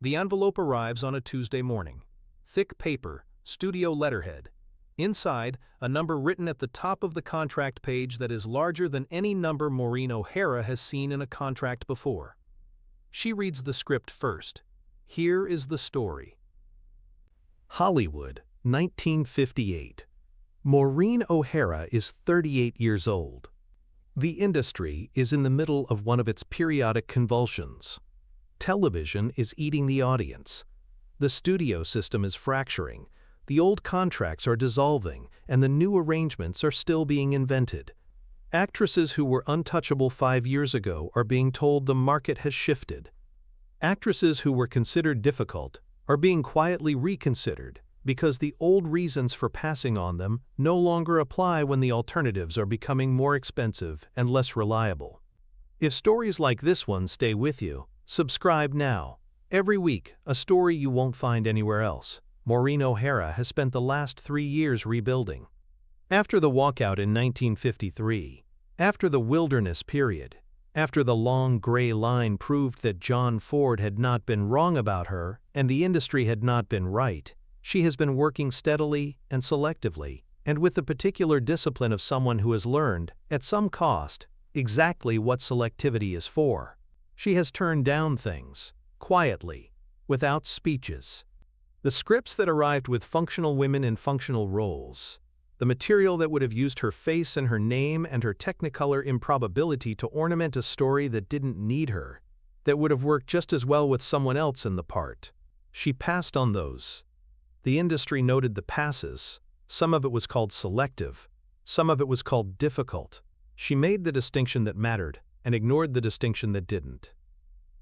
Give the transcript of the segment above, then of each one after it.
The envelope arrives on a Tuesday morning. Thick paper, studio letterhead. Inside, a number written at the top of the contract page that is larger than any number Maureen O'Hara has seen in a contract before. She reads the script first. Here is the story. Hollywood, 1958. Maureen O'Hara is 38 years old. The industry is in the middle of one of its periodic convulsions. Television is eating the audience. The studio system is fracturing. The old contracts are dissolving, and the new arrangements are still being invented. Actresses who were untouchable 5 years ago are being told the market has shifted. Actresses who were considered difficult are being quietly reconsidered because the old reasons for passing on them no longer apply when the alternatives are becoming more expensive and less reliable. If stories like this one stay with you, subscribe now. Every week, a story you won't find anywhere else. Maureen O'Hara has spent the last 3 years rebuilding. After the walkout in 1953, after the wilderness period, after the long gray line proved that John Ford had not been wrong about her and the industry had not been right, she has been working steadily and selectively, and with the particular discipline of someone who has learned, at some cost, exactly what selectivity is for. She has turned down things, quietly, without speeches. The scripts that arrived with functional women in functional roles, the material that would have used her face and her name and her technicolor improbability to ornament a story that didn't need her, that would have worked just as well with someone else in the part. She passed on those. The industry noted the passes. Some of it was called selective. Some of it was called difficult. She made the distinction that mattered and ignored the distinction that didn't.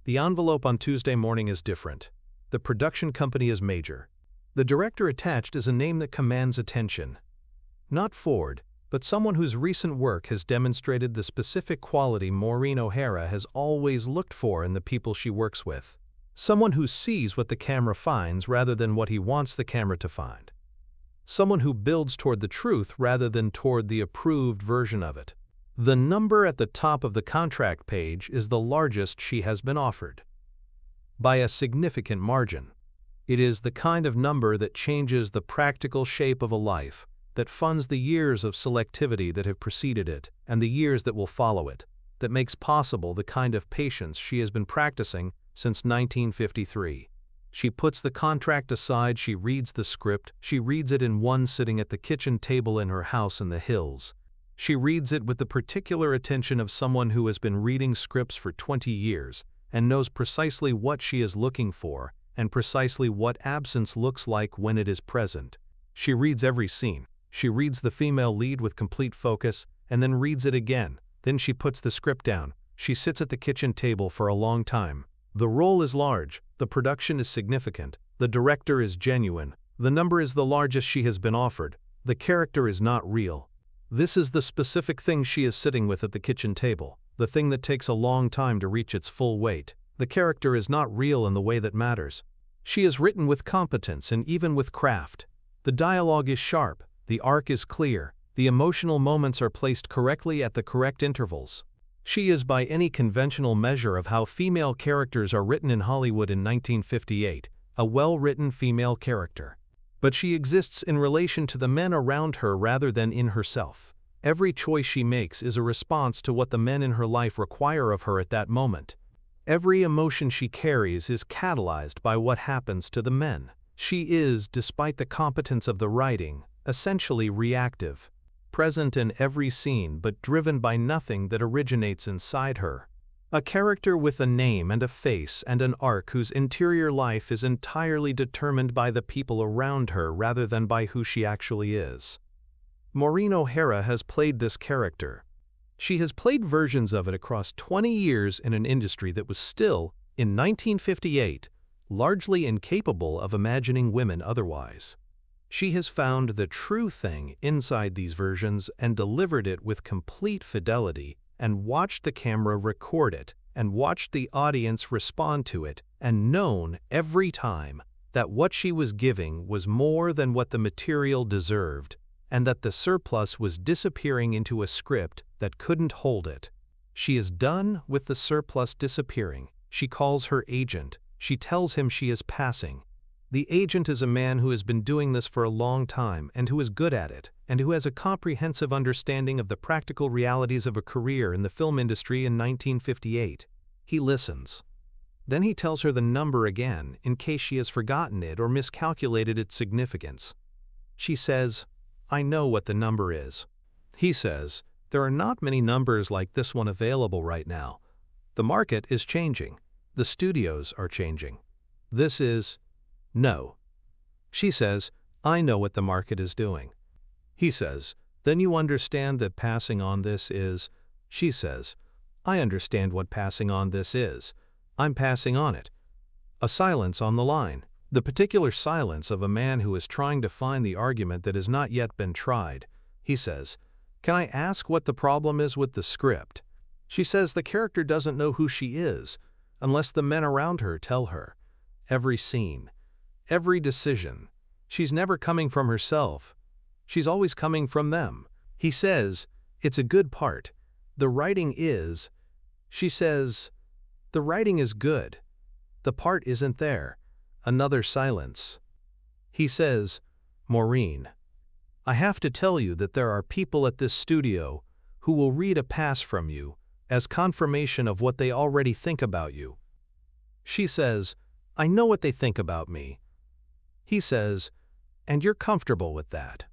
The envelope on Tuesday morning is different. The production company is major. The director attached is a name that commands attention. Not Ford, but someone whose recent work has demonstrated the specific quality Maureen O'Hara has always looked for in the people she works with. Someone who sees what the camera finds rather than what he wants the camera to find. Someone who builds toward the truth rather than toward the approved version of it. The number at the top of the contract page is the largest she has been offered. By a significant margin. It is the kind of number that changes the practical shape of a life, that funds the years of selectivity that have preceded it and the years that will follow it, that makes possible the kind of patience she has been practicing since 1953. She puts the contract aside, she reads the script, she reads it in one sitting at the kitchen table in her house in the hills. She reads it with the particular attention of someone who has been reading scripts for 20 years and knows precisely what she is looking for and precisely what absence looks like when it is present. She reads every scene. She reads the female lead with complete focus and then reads it again. Then she puts the script down. She sits at the kitchen table for a long time. The role is large. The production is significant. The director is genuine. The number is the largest she has been offered. The character is not real. This is the specific thing she is sitting with at the kitchen table, the thing that takes a long time to reach its full weight. The character is not real in the way that matters. She is written with competence and even with craft. The dialogue is sharp. The arc is clear. The emotional moments are placed correctly at the correct intervals. She is, by any conventional measure of how female characters are written in Hollywood in 1958, a well-written female character. But she exists in relation to the men around her rather than in herself. Every choice she makes is a response to what the men in her life require of her at that moment. Every emotion she carries is catalyzed by what happens to the men. She is, despite the competence of the writing, essentially reactive, present in every scene but driven by nothing that originates inside her. A character with a name and a face and an arc whose interior life is entirely determined by the people around her rather than by who she actually is. Maureen O'Hara has played this character. She has played versions of it across 20 years in an industry that was still, in 1958, largely incapable of imagining women otherwise. She has found the true thing inside these versions and delivered it with complete fidelity, and watched the camera record it, and watched the audience respond to it, and known every time that what she was giving was more than what the material deserved, and that the surplus was disappearing into a script that couldn't hold it. She is done with the surplus disappearing. She calls her agent. She tells him she is passing. The agent is a man who has been doing this for a long time and who is good at it, and who has a comprehensive understanding of the practical realities of a career in the film industry in 1958. He listens. Then he tells her the number again, in case she has forgotten it or miscalculated its significance. She says, "I know what the number is." He says, "There are not many numbers like this one available right now. The market is changing. The studios are changing. This is..." "No." She says, "I know what the market is doing." He says, "Then you understand that passing on this is..." She says, "I understand what passing on this is. I'm passing on it." A silence on the line. The particular silence of a man who is trying to find the argument that has not yet been tried. He says, "Can I ask what the problem is with the script?" She says the character doesn't know who she is, unless the men around her tell her. Every scene, every decision. She's never coming from herself. She's always coming from them. He says, "It's a good part. The writing is..." She says, "The writing is good. The part isn't there." Another silence. He says, "Maureen, I have to tell you that there are people at this studio who will read a pass from you as confirmation of what they already think about you." She says, "I know what they think about me." He says, "And you're comfortable with that?"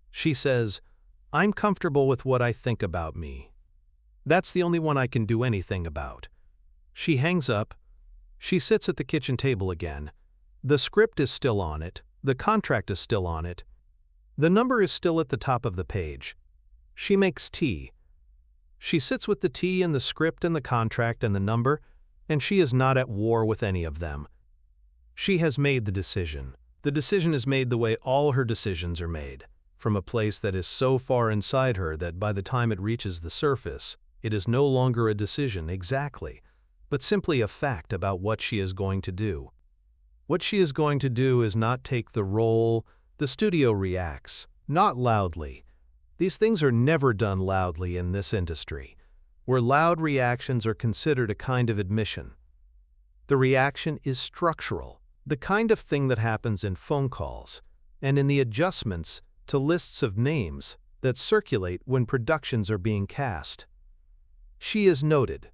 She says, "I'm comfortable with what I think about me. That's the only one I can do anything about." She hangs up. She sits at the kitchen table again. The script is still on it. The contract is still on it. The number is still at the top of the page. She makes tea. She sits with the tea and the script and the contract and the number, and she is not at war with any of them. She has made the decision. The decision is made the way all her decisions are made, from a place that is so far inside her that by the time it reaches the surface, it is no longer a decision exactly, but simply a fact about what she is going to do. What she is going to do is not take the role. The studio reacts, not loudly. These things are never done loudly in this industry, where loud reactions are considered a kind of admission. The reaction is structural, the kind of thing that happens in phone calls and in the adjustments to lists of names that circulate when productions are being cast. She is noted.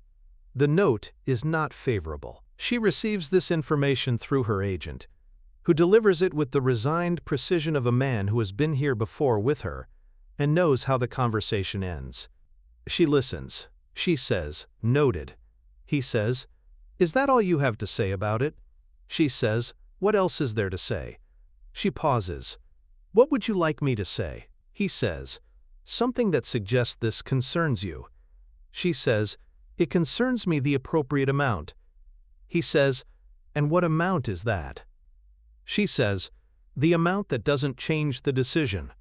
The note is not favorable. She receives this information through her agent, who delivers it with the resigned precision of a man who has been here before with her and knows how the conversation ends. She listens. She says, "Noted." He says, "Is that all you have to say about it?" She says, "What else is there to say?" She pauses. "What would you like me to say?" He says, "Something that suggests this concerns you." She says, "It concerns me the appropriate amount." He says, "And what amount is that?" She says, "The amount that doesn't change the decision."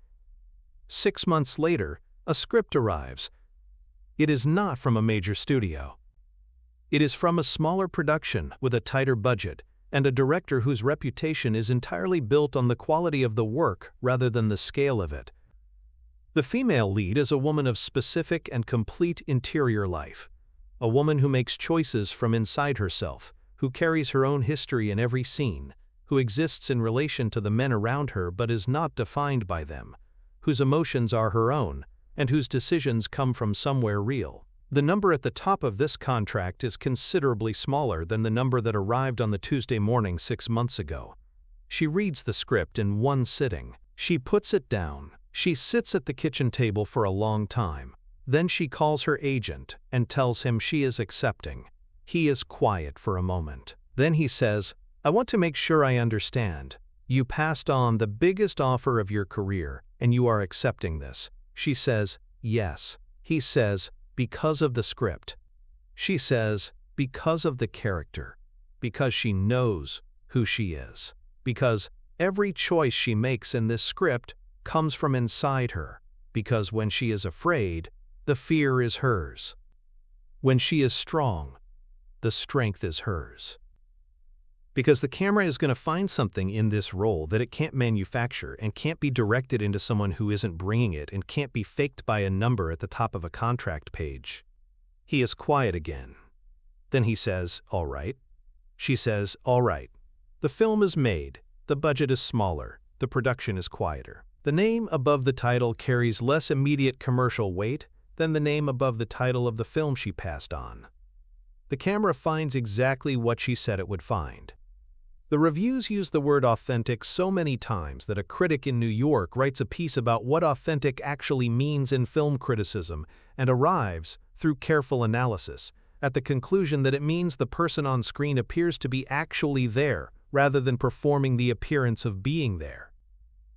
6 months later, a script arrives. It is not from a major studio. It is from a smaller production with a tighter budget and a director whose reputation is entirely built on the quality of the work rather than the scale of it. The female lead is a woman of specific and complete interior life, a woman who makes choices from inside herself, who carries her own history in every scene, who exists in relation to the men around her but is not defined by them, whose emotions are her own, and whose decisions come from somewhere real. The number at the top of this contract is considerably smaller than the number that arrived on the Tuesday morning 6 months ago. She reads the script in one sitting. She puts it down. She sits at the kitchen table for a long time. Then she calls her agent and tells him she is accepting. He is quiet for a moment. Then he says, "I want to make sure I understand. You passed on the biggest offer of your career, and you are accepting this." She says, "Yes." He says, "Because of the script." She says, "Because of the character. Because she knows who she is. Because every choice she makes in this script comes from inside her. Because when she is afraid, the fear is hers. When she is strong, the strength is hers." Because the camera is going to find something in this role that it can't manufacture and can't be directed into someone who isn't bringing it and can't be faked by a number at the top of a contract page. He is quiet again. Then he says, "All right." She says, "All right. The film is made, the budget is smaller, the production is quieter." The name above the title carries less immediate commercial weight than the name above the title of the film she passed on. The camera finds exactly what she said it would find. The reviews use the word authentic so many times that a critic in New York writes a piece about what authentic actually means in film criticism and arrives, through careful analysis, at the conclusion that it means the person on screen appears to be actually there rather than performing the appearance of being there.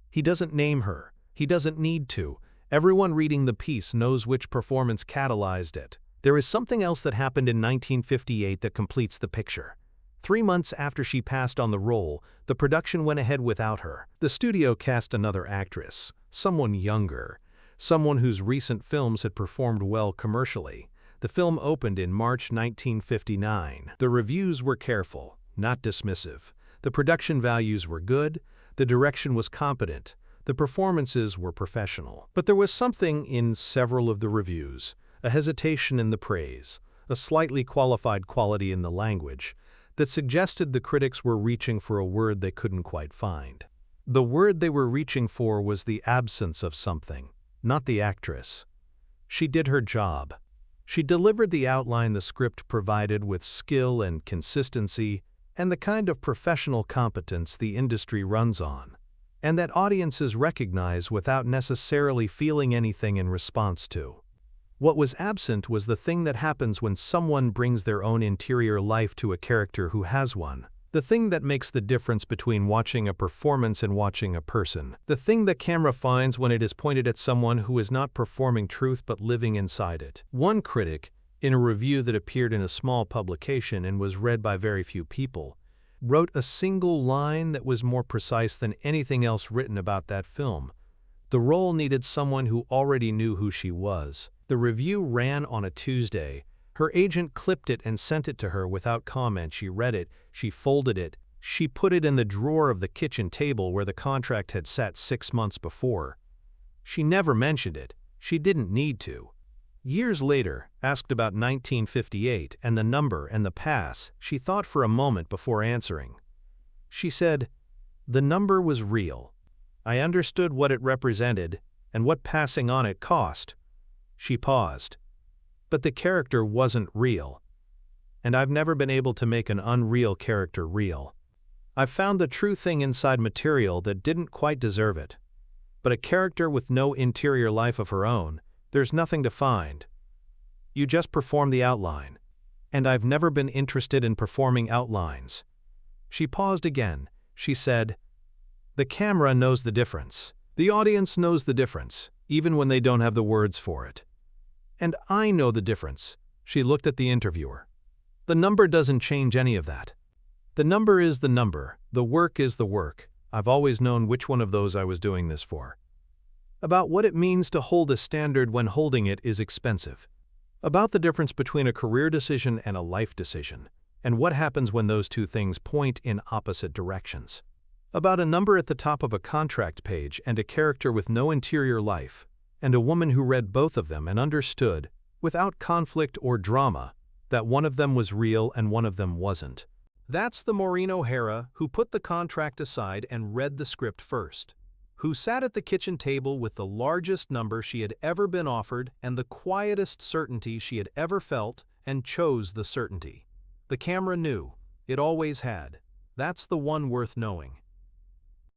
He doesn't name her. He doesn't need to. Everyone reading the piece knows which performance catalyzed it. There is something else that happened in 1958 that completes the picture. 3 months after she passed on the role, the production went ahead without her. The studio cast another actress, someone younger, someone whose recent films had performed well commercially. The film opened in March 1959. The reviews were careful, not dismissive. The production values were good, the direction was competent, the performances were professional. But there was something in several of the reviews, a hesitation in the praise, a slightly qualified quality in the language, that suggested the critics were reaching for a word they couldn't quite find. The word they were reaching for was the absence of something, not the actress. She did her job. She delivered the outline the script provided with skill and consistency and the kind of professional competence the industry runs on, and that audiences recognize without necessarily feeling anything in response to. What was absent was the thing that happens when someone brings their own interior life to a character who has one. The thing that makes the difference between watching a performance and watching a person. The thing the camera finds when it is pointed at someone who is not performing truth but living inside it. One critic, in a review that appeared in a small publication and was read by very few people, wrote a single line that was more precise than anything else written about that film. The role needed someone who already knew who she was. The review ran on a Tuesday. Her agent clipped it and sent it to her without comment. She read it, she folded it, she put it in the drawer of the kitchen table where the contract had sat 6 months before. She never mentioned it. She didn't need to. Years later, asked about 1958 and the number and the pass, she thought for a moment before answering. She said, "The number was real. I understood what it represented and what passing on it cost." She paused. "But the character wasn't real. And I've never been able to make an unreal character real. I've found the true thing inside material that didn't quite deserve it. But a character with no interior life of her own, there's nothing to find. You just perform the outline. And I've never been interested in performing outlines." She paused again. She said, "The camera knows the difference. The audience knows the difference, even when they don't have the words for it. And I know the difference." She looked at the interviewer. "The number doesn't change any of that. The number is the number, the work is the work. I've always known which one of those I was doing this for." About what it means to hold a standard when holding it is expensive. About the difference between a career decision and a life decision, and what happens when those two things point in opposite directions. About a number at the top of a contract page and a character with no interior life, and a woman who read both of them and understood, without conflict or drama, that one of them was real and one of them wasn't. That's the Maureen O'Hara who put the contract aside and read the script first, who sat at the kitchen table with the largest number she had ever been offered and the quietest certainty she had ever felt, and chose the certainty. The camera knew. It always had. That's the one worth knowing.